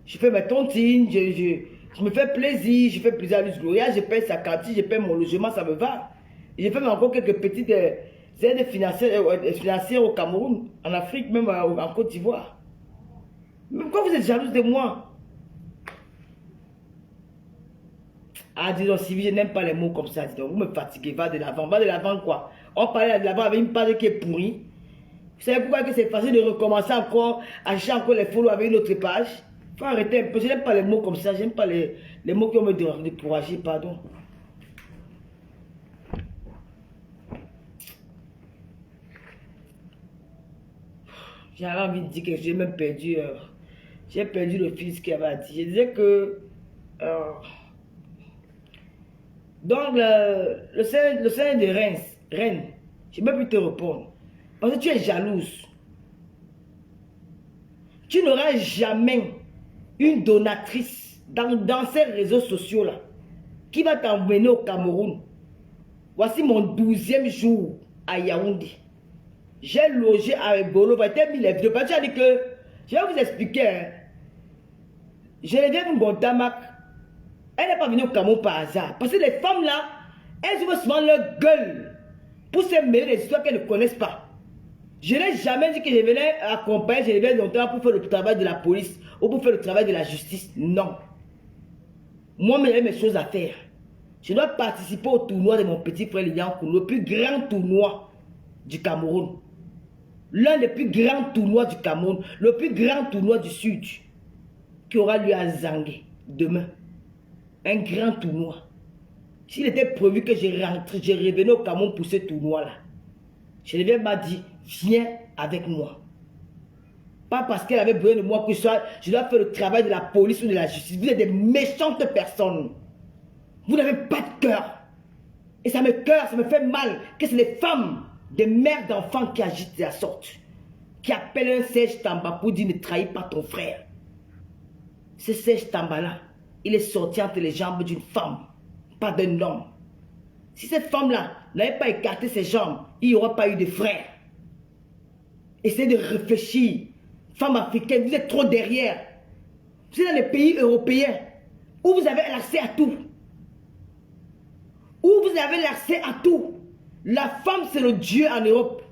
Je fais mes tontines, je me fais plaisir, je fais plaisir à Luce Gloria, je paye sa cantine, je paye mon logement, ça me va. Et je fais encore quelques petites aides financières au Cameroun, en Afrique, même en Côte d'Ivoire. Mais pourquoi vous êtes jalouse de moi? Ah, dis donc, Sylvie, je n'aime pas les mots comme ça. Dis donc, vous me fatiguez, va de l'avant. Va de l'avant quoi? On parlait de l'avant avec une page qui est pourrie. Vous savez pourquoi c'est facile de recommencer encore, à chercher encore les follow avec une autre page? Il faut arrêter un peu. Je n'aime pas les mots comme ça. Je n'aime pas les mots qui vont me décourager, pardon. J'ai envie de dire que j'ai même perdu. J'ai perdu le fil ce qu'il avait dit. Je disais que. Donc, le sein de Rennes, je ne peux plus te répondre. Parce que tu es jalouse. Tu n'auras jamais une donatrice dans ces réseaux sociaux-là qui va t'emmener au Cameroun. Voici mon 12e jour à Yaoundé. J'ai logé avec Bolo. Tu as dit que, je vais vous expliquer. Hein. Je reviens de Montamac. Elle n'est pas venue au Cameroun par hasard. Parce que les femmes là, elles ouvrent souvent leur gueule pour se mêler des histoires qu'elles ne connaissent pas. Je n'ai jamais dit que je venais accompagner, je venais longtemps pour faire le travail de la police ou pour faire le travail de la justice. Non. Moi, j'ai mes choses à faire. Je dois participer au tournoi de mon petit frère Liankou, le plus grand tournoi du Cameroun. L'un des plus grands tournois du Cameroun, le plus grand tournoi du Sud, qui aura lieu à Zangué demain. Un grand tournoi. S'il était prévu que je rentre, je revenais au Cameroun pour ce tournoi-là, je m'a dit, viens avec moi. Pas parce qu'elle avait besoin de moi que je dois faire le travail de la police ou de la justice. Vous êtes des méchantes personnes. Vous n'avez pas de cœur. Et ça me fait mal que c'est les femmes, des mères d'enfants qui agitent de la sorte, qui appellent un Serge Tamba pour dire ne trahis pas ton frère. Ce Serge Tamba-là, il est sorti entre les jambes d'une femme, pas d'un homme. Si cette femme-là n'avait pas écarté ses jambes, il n'y aurait pas eu de frère. Essayez de réfléchir. Femmes africaines, vous êtes trop derrière. Vous êtes dans les pays européens où vous avez l'accès à tout. Où vous avez l'accès à tout. La femme, c'est le Dieu en Europe.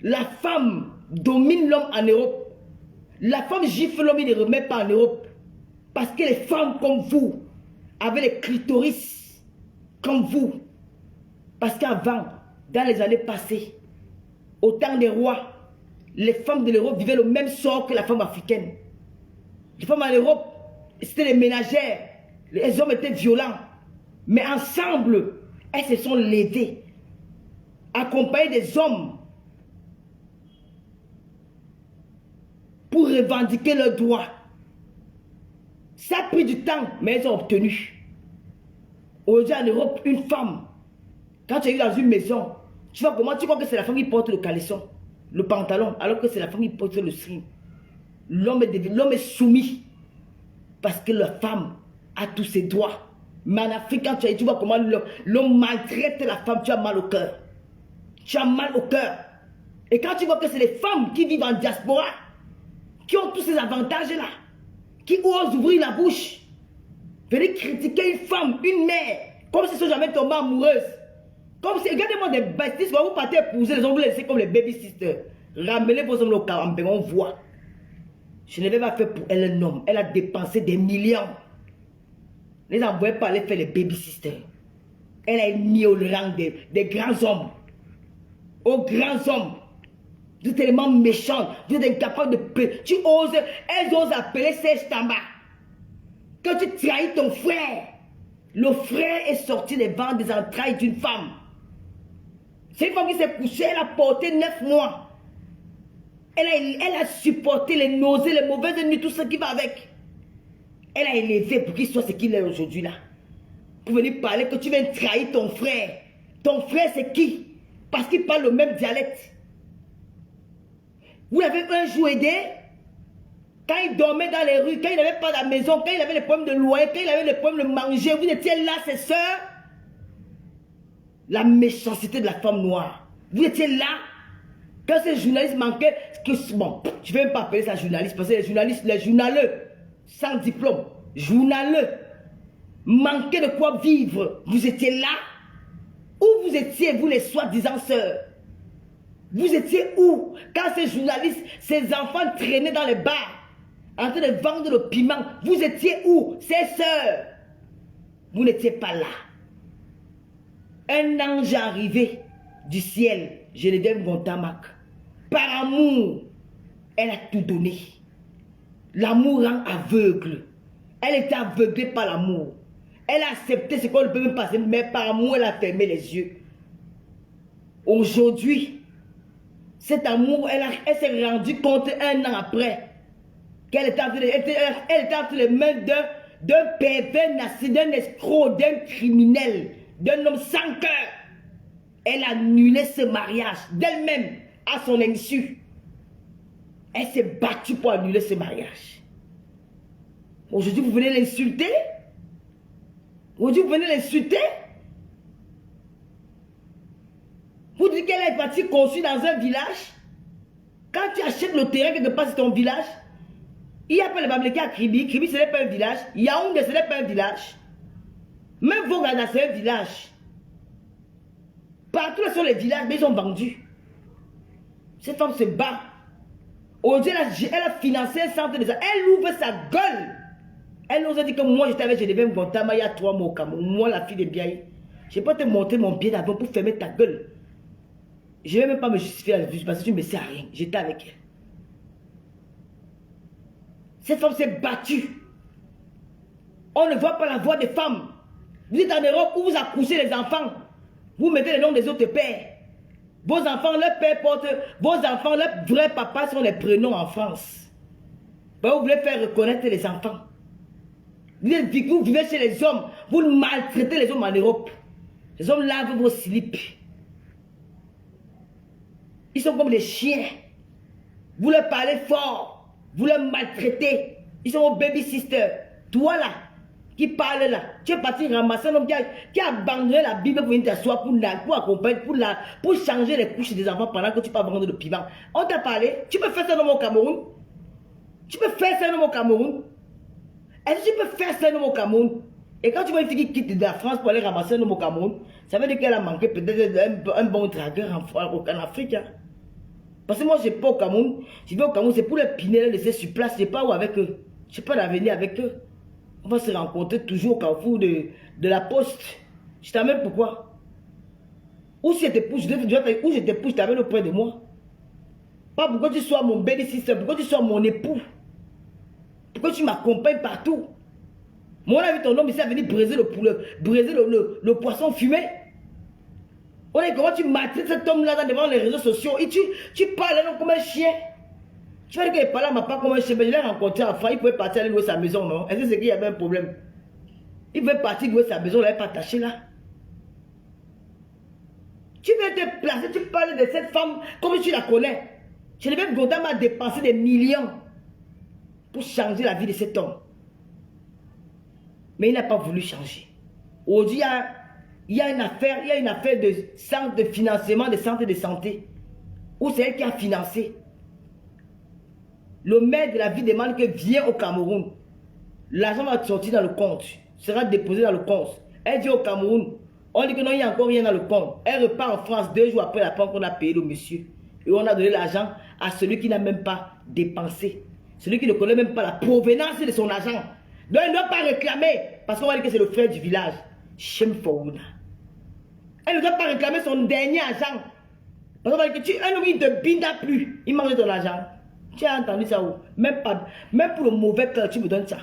La femme domine l'homme en Europe. La femme gifle l'homme, il ne remet pas en Europe. Parce que les femmes comme vous avaient les clitoris comme vous. Parce qu'avant, dans les années passées, au temps des rois, les femmes de l'Europe vivaient le même sort que la femme africaine. Les femmes en Europe, c'était les ménagères. Les hommes étaient violents. Mais ensemble, elles se sont levées, accompagnées des hommes, pour revendiquer leurs droits. Ça a pris du temps, mais elles ont obtenu. Aujourd'hui en Europe, une femme, quand tu es dans une maison, tu vois comment tu crois que c'est la femme qui porte le caleçon, le pantalon, alors que c'est la femme qui porte le string. L'homme est soumis parce que la femme a tous ses droits. Mais en Afrique, quand tu vois comment l'homme maltraite la femme, tu as mal au cœur. Tu as mal au cœur. Et quand tu vois que c'est les femmes qui vivent en diaspora, qui ont tous ces avantages-là, qui osent ouvrir la bouche, venir critiquer une femme, une mère, comme si elles ne sont jamais tombées amoureuses. Comme si, regardez-moi des bêtises, quand vous partez épouser, les hommes vous laissez comme les baby sisters. Ramenez vos hommes au Cameroun, on voit. Je ne l'ai pas fait pour elle un homme. Elle a dépensé des millions. Les envoyés par aller faire les baby sisters. Elle a mis au rang des grands hommes. Aux grands hommes. Vous êtes tellement méchants. Vous êtes incapables de... Elles osent appeler Serge Tamba. Quand tu trahis ton frère, le frère est sorti des ventres des entrailles d'une femme. C'est une femme qui s'est couchée, elle a porté 9 mois. Elle a supporté les nausées, les mauvaises nuits, tout ce qui va avec. Elle a élevé pour qu'il soit ce qu'il est aujourd'hui là. Pour venir parler que tu viens trahir ton frère. Ton frère c'est qui? Parce qu'il parle le même dialecte. Vous l'avez un jour aidé quand il dormait dans les rues, quand il n'avait pas la maison, quand il avait les problèmes de loyer, quand il avait les problèmes de manger. Vous étiez là, ses soeurs. La méchanceté de la femme noire. Vous étiez là. Quand ces journalistes manquaient, bon, je ne vais même pas appeler ça journaliste, parce que les journalistes, les journaleux, sans diplôme, journaleux, manquez de quoi vivre. Vous étiez là? Où vous étiez, vous les soi-disant sœurs? Vous étiez où quand ces journalistes, ces enfants traînaient dans les bars en train de vendre le piment? Vous étiez où, ces sœurs? Vous n'étiez pas là. Un ange est arrivé du ciel, Geneviève Gontamak. Par amour, elle a tout donné. L'amour rend aveugle. Elle était aveuglée par l'amour. Elle a accepté ce qu'on ne peut même pas, mais par amour, elle a fermé les yeux. Aujourd'hui, cet amour, elle s'est rendue compte un an après qu'elle était entre les mains d'un pervers narcissique, d'un escroc, d'un criminel, d'un homme sans cœur. Elle a annulé ce mariage d'elle-même à son insu. Elle s'est battue pour annuler ce mariage. Aujourd'hui, vous venez l'insulter? Aujourd'hui, vous venez l'insulter? Vous dites qu'elle est partie conçue dans un village. Quand tu achètes le terrain quelque part, c'est ton village. Il n'y a pas le Bamléki à Kribi. Kribi, ce n'est pas un village. Yaoundé, ce n'est pas un village. Même Vogada, c'est un village. Partout là sur les villages, mais ils ont vendu. Cette femme se bat. Aujourd'hui, elle a financé un centre de ça. Elle ouvre sa gueule. Elle nous a dit que moi, j'étais avec Geneviève Gontama il y a 3 mois au Cameroun. Moi, la fille de Biaï. Je ne vais pas te montrer mon pied d'avant pour fermer ta gueule. Je ne vais même pas me justifier la vue parce que tu ne me sais à rien. J'étais avec elle. Cette femme s'est battue. On ne voit pas la voix des femmes. Vous êtes en Europe où vous accouchez les enfants. Vous mettez les noms des autres pères. Vos enfants, leur père porte. Vos enfants, leur vrai papa sont les prénoms en France. Ben, vous voulez faire reconnaître les enfants. Vous vivez chez les hommes. Vous maltraitez les hommes en Europe. Les hommes lavent vos slips. Ils sont comme des chiens. Vous leur parlez fort. Vous leur maltraitez. Ils sont vos baby sisters. Toi là, qui parle là, tu es parti ramasser un homme qui a abandonné la Bible pour venir t'asseoir pour accompagner, pour changer les couches des enfants pendant que tu peux vendre le piment. On t'a parlé. Tu peux faire ça au Cameroun? Tu peux faire ça au Cameroun? Est-ce que tu peux faire ça au Cameroun? Et quand tu vois une fille qui quitte de la France pour aller ramasser un homme au Cameroun, ça veut dire qu'elle a manqué peut-être un bon dragueur en Afrique. Hein? Parce que moi, je ne vais pas au Cameroun. Je vais au Cameroun, c'est pour les pinels laisser sur place. Je ne sais pas où avec eux. Je n'ai pas d'avenir avec eux. On va se rencontrer toujours au carrefour de la poste. Je t'amène pourquoi? Où si je te pousse, je t'amène auprès de moi. Pas pourquoi tu sois mon baby sister, pourquoi tu sois mon époux. Pourquoi tu m'accompagnes partout. Moi, on a vu ton homme ici à venir briser le poisson fumé. On a vu comment tu maltraites cet homme-là devant les réseaux sociaux. Et tu parles à l'homme comme un chien. Tu vas dire qu'il parlait à ma part comme un chien. Mais je l'ai rencontré en France. Il pouvait partir aller louer sa maison, non? Est-ce que c'est qu'il y avait un problème? Il pouvait partir louer sa maison, il n'avait pas attaché là. Tu viens te placer, tu parles de cette femme comme tu la connais. Geneviève Gontama a dépensé des millions pour changer la vie de cet homme. Mais il n'a pas voulu changer. Aujourd'hui, il y a une affaire de centre de financement des centres de santé. Où c'est elle qui a financé. Le maire de la ville demande que viens au Cameroun. L'argent va sortir dans le compte. Sera déposé dans le compte. Elle dit au Cameroun. On dit que non, il n'y a encore rien dans le compte. Elle repart en France 2 jours après la banque qu'on a payé le monsieur. Et on a donné l'argent à celui qui n'a même pas dépensé. Celui qui ne connaît même pas la provenance de son argent. Donc elle ne doit pas réclamer. Parce qu'on va dire que c'est le frère du village. Shem Faouna. Elle ne doit pas réclamer son dernier argent. Parce qu'on va dire que un homme il ne te binda plus. Il mange ton argent. Tu as entendu ça où? Même pour le mauvais cœur, tu me donnes ça.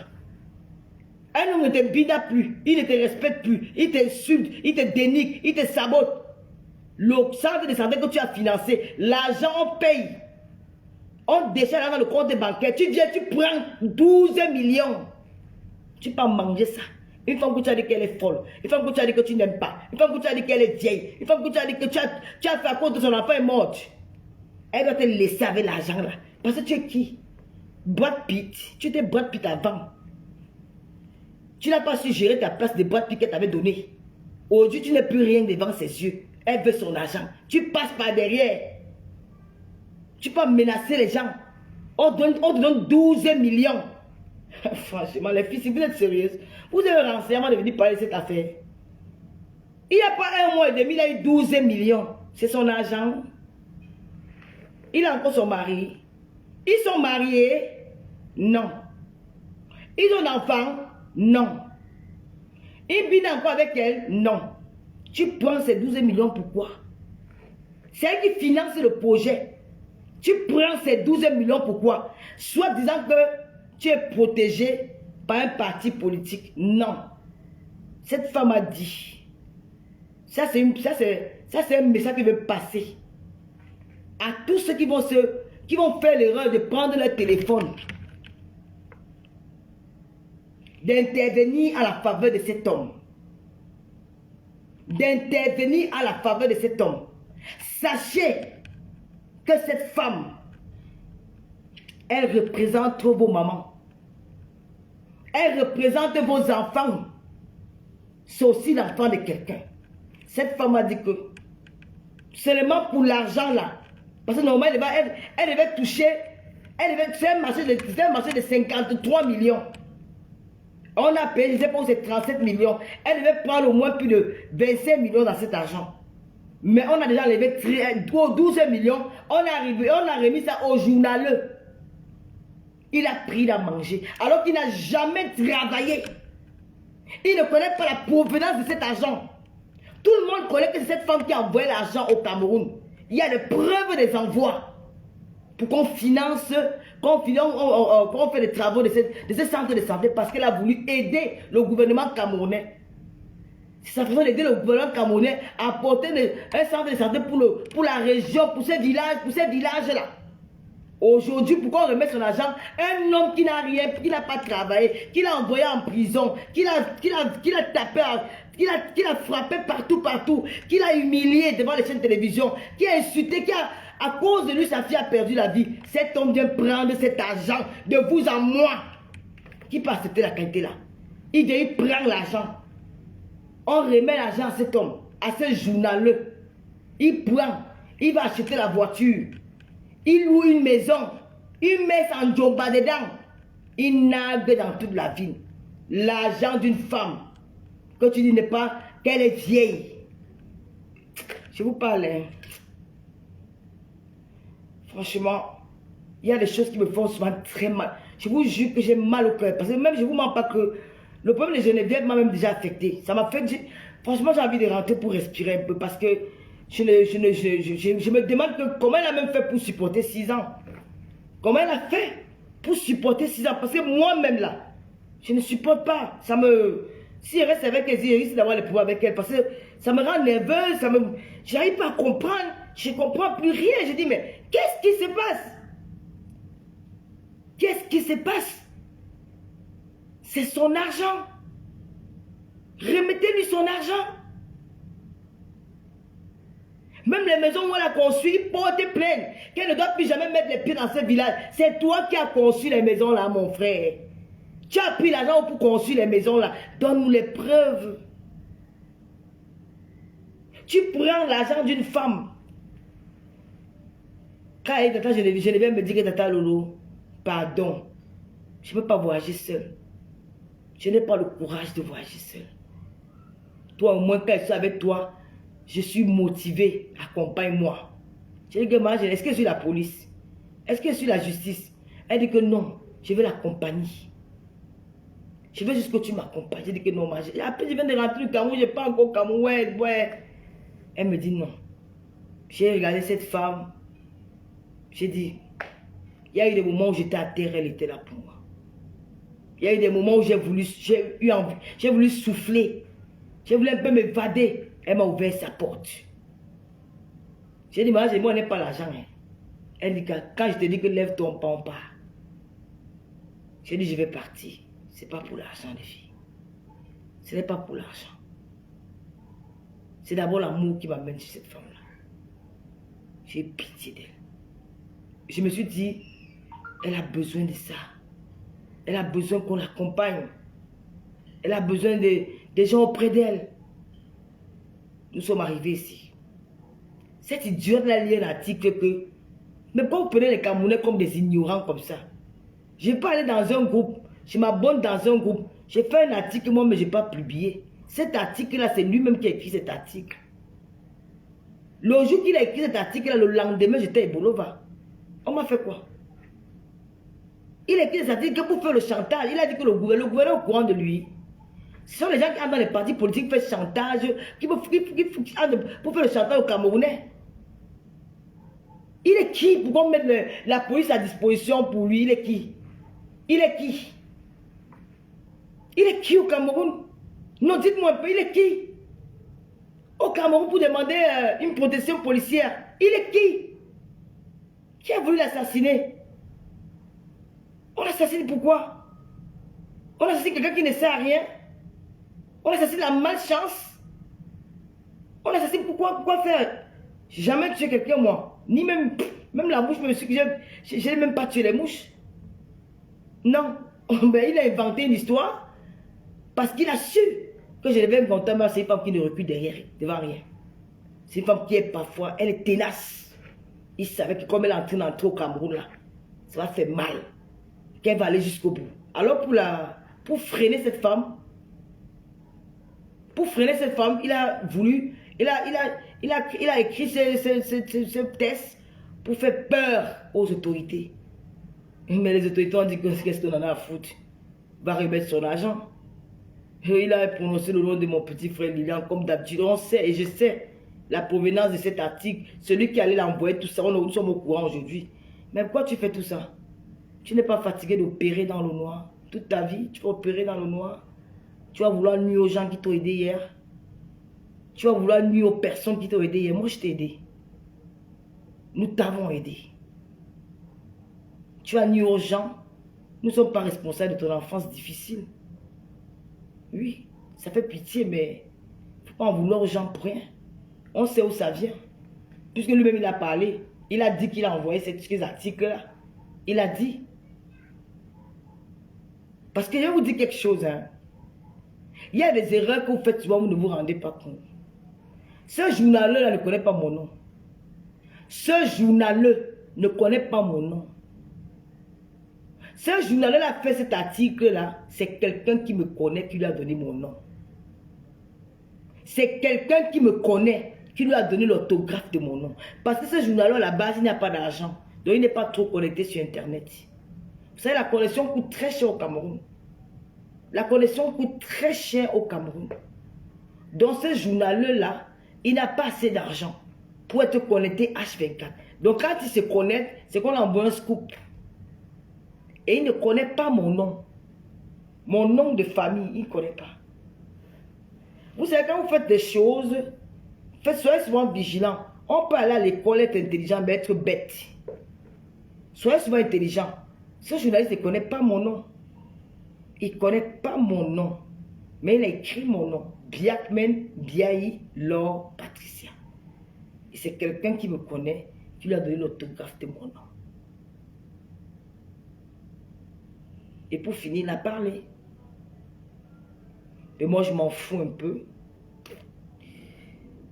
Un homme ne te binda plus. Il ne te respecte plus. Il t'insulte. Il te dénigre. Il te sabote. Le centre de santé que tu as financé, l'argent on paye. On déchire l'argent dans le compte bancaire. Tu viens, tu prends 12 millions. Tu peux manger ça. Une femme que tu as dit qu'elle est folle. Une femme que tu as dit que tu n'aimes pas. Une femme que tu as dit qu'elle est vieille. Une femme que tu as dit que tu as fait à cause de son enfant est morte. Elle doit te laisser avec l'argent là. Parce que tu es qui? Brad Pitt. Tu étais Brad Pitt avant. Tu n'as pas su gérer ta place de Brad Pitt qu'elle t'avait donné. Aujourd'hui, tu n'es plus rien devant ses yeux. Elle veut son argent. Tu passes par derrière. Tu peux menacer les gens. On te donne 12 millions. Franchement, les filles, si vous êtes sérieuses, vous avez un renseignement de venir parler de cette affaire. Il n'y a pas un mois et demi, il a eu 12 millions. C'est son argent. Il a encore son mari. Ils sont mariés? Non. Ils ont un enfant? Non. Il vit encore avec elle? Non. Tu prends ces 12 millions, pourquoi? C'est elle qui finance le projet. Tu prends ces 12 millions, pourquoi? Soit disant que tu es protégé par un parti politique. Non. Cette femme a dit. Ça, c'est un message qui veut passer à tous ceux qui vont faire l'erreur de prendre leur téléphone, d'intervenir à la faveur de cet homme. D'intervenir à la faveur de cet homme. Sachez que cette femme, elle représente vos mamans. Elle représente vos enfants. C'est aussi l'enfant de quelqu'un. Cette femme a dit que seulement pour l'argent là, parce que normalement elle devait toucher, c'est un marché de 53 millions. On a payé, je sais pas, c'est 37 millions. Elle devait prendre au moins plus de 25 millions dans cet argent. Mais on a déjà levé 12 millions. On a remis ça au journaleux. Il a pris, il a mangé. Alors qu'il n'a jamais travaillé. Il ne connaît pas la provenance de cet argent. Tout le monde connaît que c'est cette femme qui a envoyé l'argent au Cameroun. Il y a des preuves des envois. Pour qu'on finance, qu'on fait des travaux de ce centre de santé parce qu'elle a voulu aider le gouvernement camerounais. C'est sa façon d'aider le gouvernement camerounais à apporter un centre de santé pour la région, pour ces villages-là. Aujourd'hui, pourquoi on remet son argent? Un homme qui n'a rien, qui n'a pas travaillé, qui l'a envoyé en prison, qui l'a tapé, qui l'a frappé partout, qui l'a humilié devant les chaînes de télévision, qui a insulté, à cause de lui, sa fille a perdu la vie. Cet homme vient prendre cet argent de vous à moi. Qui peut accepter la qualité là? Il prend l'argent. On remet l'argent à cet homme, à ce journaleux. Il prend, il va acheter la voiture. Il loue une maison. Il met son joba dedans. Il nague dans toute la ville. L'argent d'une femme. Que tu dis n'est pas qu'elle est vieille. Je vous parle. Hein. Franchement, il y a des choses qui me font souvent très mal. Je vous jure que j'ai mal au cœur. Parce que même je ne vous mens pas que le problème de Geneviève m'a même déjà affecté. Ça m'a fait... Franchement, j'ai envie de rentrer pour respirer un peu. Parce que je me demande comment elle a même fait pour supporter 6 ans. Comment elle a fait pour supporter 6 ans. Parce que moi-même là, je ne supporte pas. Ça me... Si je reste avec elle, je risque d'avoir le pouvoir avec elle. Parce que ça me rend nerveuse. J'arrive pas à comprendre. Je ne comprends plus rien. Je dis, mais qu'est-ce qui se passe? Qu'est-ce qui se passe? C'est son argent. Remettez-lui son argent. Même les maisons où elle a construit, portez plainte. Qu'elle ne doit plus jamais mettre les pieds dans ce village. C'est toi qui as construit les maisons là, mon frère. Tu as pris l'argent pour construire les maisons là. Donne-nous les preuves. Tu prends l'argent d'une femme. Quand elle est tata, je viens me dire que tata Lolo, pardon. Je ne peux pas voyager seul. Je n'ai pas le courage de voyager seul. Toi, au moins, quand je suis avec toi, je suis motivé. Accompagne-moi. Je dis que moi, est-ce que je suis la police? Est-ce que je suis la justice? Elle dit que non, je vais l'accompagner. Je veux juste que tu m'accompagnes. Je dis que non, après je viens de rentrer au Cameroun, je n'ai pas encore au Cameroun. Ouais. Elle me dit non. J'ai regardé cette femme. J'ai dit, il y a eu des moments où j'étais à terre, elle était là pour moi. Il y a eu des moments où j'ai voulu souffler. J'ai voulu un peu m'évader. Elle m'a ouvert sa porte. J'ai dit, moi, on n'est pas l'argent. Hein. Elle dit, quand je te dis que lève ton pas, on part. J'ai dit, je vais partir. Ce n'est pas pour l'argent, les filles. Ce n'est pas pour l'argent. C'est d'abord l'amour qui m'amène chez cette femme-là. J'ai pitié d'elle. Je me suis dit, elle a besoin de ça. Elle a besoin qu'on l'accompagne. Elle a besoin des gens auprès d'elle. Nous sommes arrivés ici. Cette idiote là lit un article que... Mais pourquoi vous prenez les Camerounais comme des ignorants comme ça? Je ne vais pas aller dans un groupe je m'abonne dans un groupe. J'ai fait un article, moi, mais je n'ai pas publié. Cet article-là, c'est lui-même qui a écrit cet article. Le jour qu'il a écrit cet article-là, le lendemain, j'étais à Bolova. On m'a fait quoi? Il a écrit cet article pour faire le chantage. Il a dit que le gouvernement est au courant de lui. Ce sont les gens qui entrent dans les partis politiques qui font chantage, pour faire le chantage aux Camerounais. Il est qui pour qu'on mette la police à disposition pour lui? Il est qui? Il est qui? Il est qui au Cameroun? Non, dites-moi un peu, il est qui? Au Cameroun pour demander une protection policière. Il est qui? Qui a voulu l'assassiner? On l'assassine pourquoi? On assassine quelqu'un qui ne sert à rien? On assassine la malchance? On assassine pourquoi faire? J'ai jamais tué quelqu'un moi. Ni même la mouche, je n'ai même pas tué les mouches. Non. Ben, il a inventé une histoire parce qu'il a su que je devais inventer, mais c'est une femme qui ne recule devant rien. C'est une femme qui est parfois, elle est tenace. Il savait que comme elle est en train d'entrer au Cameroun là, ça va faire mal. Qu'elle va aller jusqu'au bout. Alors pour freiner cette femme, il a voulu, il a écrit ce test pour faire peur aux autorités. Mais les autorités ont dit qu'est-ce qu'on en a à foutre. Va remettre son argent. Et il a prononcé le nom de mon petit frère Lilian comme d'habitude. On sait et je sais la provenance de cet article. Celui qui allait l'envoyer, tout ça, nous sommes au courant aujourd'hui. Mais pourquoi tu fais tout ça? Tu n'es pas fatigué d'opérer dans le noir. Toute ta vie, tu vas opérer dans le noir. Tu vas vouloir nuire aux gens qui t'ont aidé hier. Tu vas vouloir nuire aux personnes qui t'ont aidé hier. Moi, je t'ai aidé. Nous t'avons aidé. Tu vas nuire aux gens. Nous ne sommes pas responsables de ton enfance difficile. Oui, ça fait pitié, mais il ne faut pas en vouloir aux gens pour rien. On sait où ça vient. Puisque lui-même, il a parlé. Il a dit qu'il a envoyé ces articles-là. Il a dit. Parce que je vais vous dire quelque chose. Hein. Il y a des erreurs que vous faites souvent, vous ne vous rendez pas compte. Ce journaleux-là ne connaît pas mon nom. Ce journaleux ne connaît pas mon nom. Ce journaleux-là a fait cet article-là, c'est quelqu'un qui me connaît qui lui a donné mon nom. C'est quelqu'un qui me connaît qui lui a donné l'autographe de mon nom. Parce que ce journaleux, à la base, il n'a pas d'argent. Donc, il n'est pas trop connecté sur Internet. Vous savez, la connexion coûte très cher au Cameroun. La connexion coûte très cher au Cameroun. Donc, ce journaleux-là, il n'a pas assez d'argent pour être connecté H24. Donc, quand il se connecte, c'est qu'on envoie un scoop. Et il ne connaît pas mon nom. Mon nom de famille, il ne connaît pas. Vous savez, quand vous faites des choses, soyez souvent vigilants. On peut aller à l'école, être intelligent, mais être bête. Soyez souvent intelligent. Ce journaliste ne connaît pas mon nom. Il ne connaît pas mon nom. Mais il a écrit mon nom. Biakmen Biaï Laure Patricia. Et c'est quelqu'un qui me connaît, qui lui a donné l'autographe de mon nom. Et pour finir, il a parlé. Et moi, je m'en fous un peu.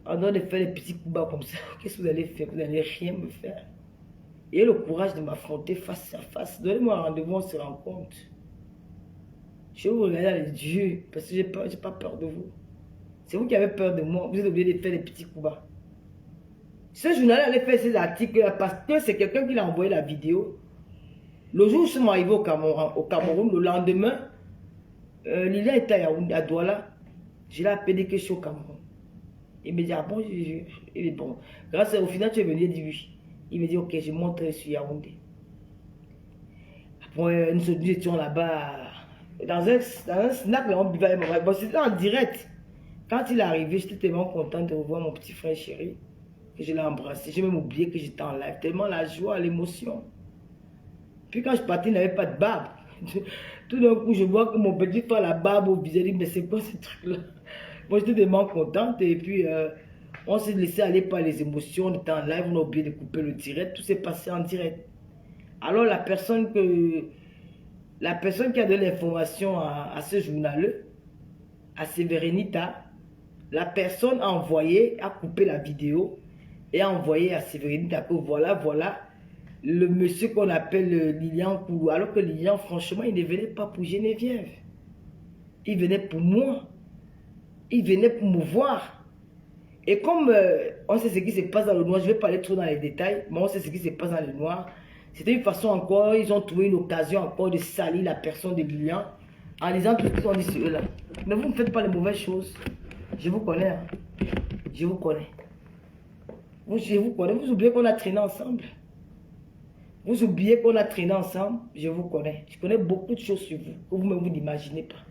En dehors de faire des petits coups bas comme ça, qu'est-ce que vous allez faire? Vous n'allez rien me faire. Et le courage de m'affronter face à face. Donnez-moi un rendez-vous, on se rencontre. Je vais vous regarder dans les yeux parce que je n'ai pas peur de vous. C'est vous qui avez peur de moi. Vous êtes obligé de faire des petits coups bas. Ce journal allait faire ces articles parce que c'est quelqu'un qui l'a envoyé la vidéo. Le jour où je suis arrivé au Cameroun, le lendemain, Lilian était à Yaoundé, à Douala. Je l'ai appelé que je suis au Cameroun. Il me dit, ah bon, il est bon. Grâce au final, tu es venu, il dit oui. Il me dit, ok, je monte sur Yaoundé. Après, nous étions là-bas, dans un snack, on buvait. Bon, c'était en direct. Quand il est arrivé, j'étais tellement content de revoir mon petit frère chéri, que je l'ai embrassé. J'ai même oublié que j'étais en live, tellement la joie, l'émotion. Puis quand je partais, il n'avait pas de barbe. Tout d'un coup, je vois que mon petit frère a la barbe au visage. Je dis, mais c'est quoi ce truc-là? Moi, j'étais tellement contente. Et puis, on s'est laissé aller par les émotions. On était en live, on a oublié de couper le direct. Tout s'est passé en direct. Alors, la personne qui a donné l'information à ce journaleux, à Sévérénita, la personne a coupé la vidéo et a envoyé à Sévérénita que voilà le monsieur qu'on appelle Lilian Koulou. Alors que Lilian, franchement, il ne venait pas pour Geneviève. Il venait pour moi. Il venait pour me voir. Et comme on sait ce qui se passe dans le noir, je ne vais pas aller trop dans les détails, mais on sait ce qui se passe dans le noir. C'était une façon encore, ils ont trouvé une occasion encore de salir la personne de Lilian en disant tout ce qu'ils ont dit sur eux là. Mais vous ne faites pas les mauvaises choses. Je vous connais. Hein. Je vous connais. Je vous connais. Vous oubliez qu'on a traîné ensemble. Vous oubliez qu'on a traîné ensemble. Je vous connais. Je connais beaucoup de choses sur vous que vous-même vous n'imaginez pas.